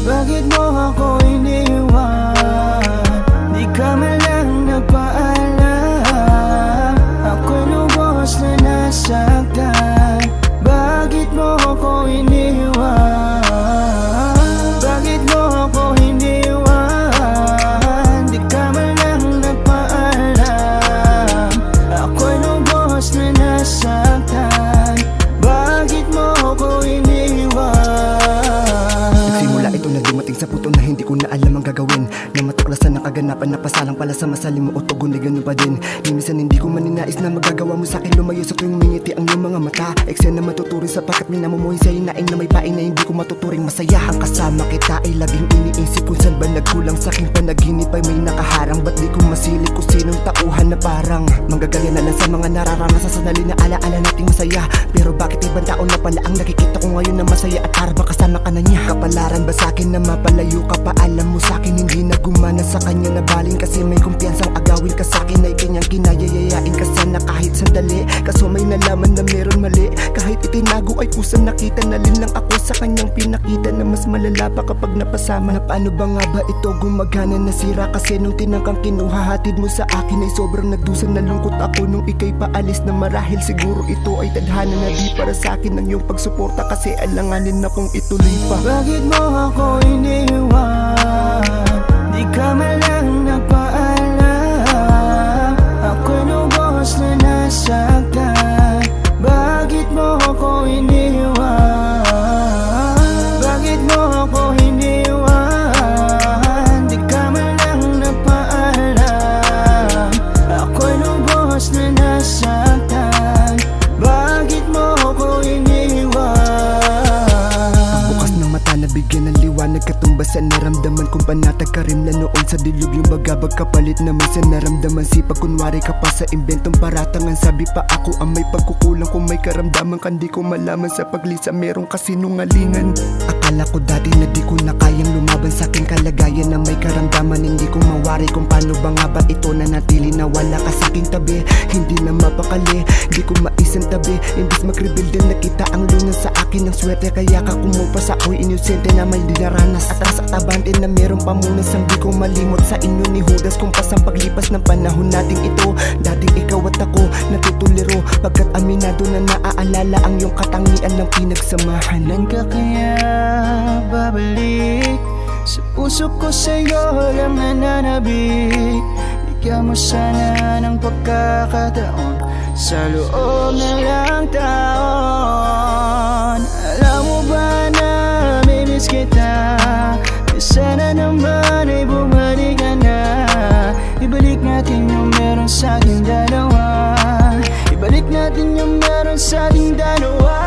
Bakit mo ako iniwan? Di ka man lang nagpaalam. Ako'y lubos na nasaktan. Bakit mo ako iniwan? Bakit mo ako iniwan? Di ka man lang nagpaalam. Ako'y lubos na nasaktan. Bakit mo ako iniwan? Ito na dumating sa puto na hindi ko na alam ang gagawin, na matuklasan ng kaganapan na pasalang pala sa masalim mo o tugon ay ganun pa din. Minsan hindi ko maninais na magagawa mo sa'kin lumayo sa tuwing umingiti ang iyong mga mata. Eksena matuturing sapagkat minamumuhay sa hinaing na may pain na hindi ko matuturing masaya. Ang kasama kita ay laging iniisip kung saan ba nagkulang sa'king panaginip ay may nakaharang. Ba't di ko masilip kung sinong tauhan na parang manggagaya na lang sa mga nararanasan sa sanali na alaala nating masaya. Pero bakit ibang tao na pala ang nakikita ko ngayon na masaya at para ba kasama ka na niya? Kapalaran ba sa'kin na mapalayo ka pa? Alam mo sa'kin hindi na gumana sa kanya na baling, kasi may kumpiyansang agawin ka sa'kin ay kanyang kinayayayain ka sana kahit sandali. Kaso may nalaman na meron mali, kahit itinago ay kusang nakita na rin lang ako sa kanyang pinakita na mas malala pa kapag napasama. Na paano ba nga ba ito gumagana? Nasira kasi nung tinangkang kinuhahatid mo sa akin ay sobrang nagdusan. Nalungkot ako nung ika'y paalis na marahil siguro ito ay tadhana na di para sa'kin ng iyong pagsuporta, kasi alanganin na kung ituloy pa. Bakit mo ako iniwan? Di ka man lang nagpaalam. Ako'y lubos na nasaktan. Bakit mo ako iniwan? Bakit mo ako iniwan? Di ka man lang nagpaalam. Ako'y lubos na nasaktan. Bakit mo ako iniwan? Bukas ng mata na bigyan ng liwanag, katumbasan naramdaman kung panatag ka rin na noon sa dilub. Yung bagabag kapalit naman sa naramdaman, sipag kunwari ka pa sa imbentong paratangan. Sabi pa ako ang may pagkukulang, kung may karamdaman ka di ko malaman. Sa paglisa meron kasinungalingan. Akala ko dati na di ko na kayang lumaban sa aking kalagayan na may karamdaman. Hindi ko mawari kung paano ba nga ba ito na natili na wala ka sa aking tabi. Hindi na mapakali, di ko maisang tabi. Imbis mag-rebuild din nakita ang lunas sa akin ng swerte, kaya ka kumupas ako'y inosente na may dinaranas. Atras at abante na meron pamunas ang di ko malimot sa inyo ni Judas. Kumpas ang paglipas ng panahon nating ito. Dating ikaw at ako natutuliro, pagkat aminado na naaalala ang iyong katangian ng pinagsamahan. Nan ka kaya babalik? Sa puso ko sa'yo lang nananabik. Bigyan mo sana ng pagkakataon sa loob na lang taon. Alam mo ba na may miss kita? Sana naman ay bumalik ka na. Ibalik natin yung meron sa ating dalawa. Ibalik natin yung meron sa ating dalawa.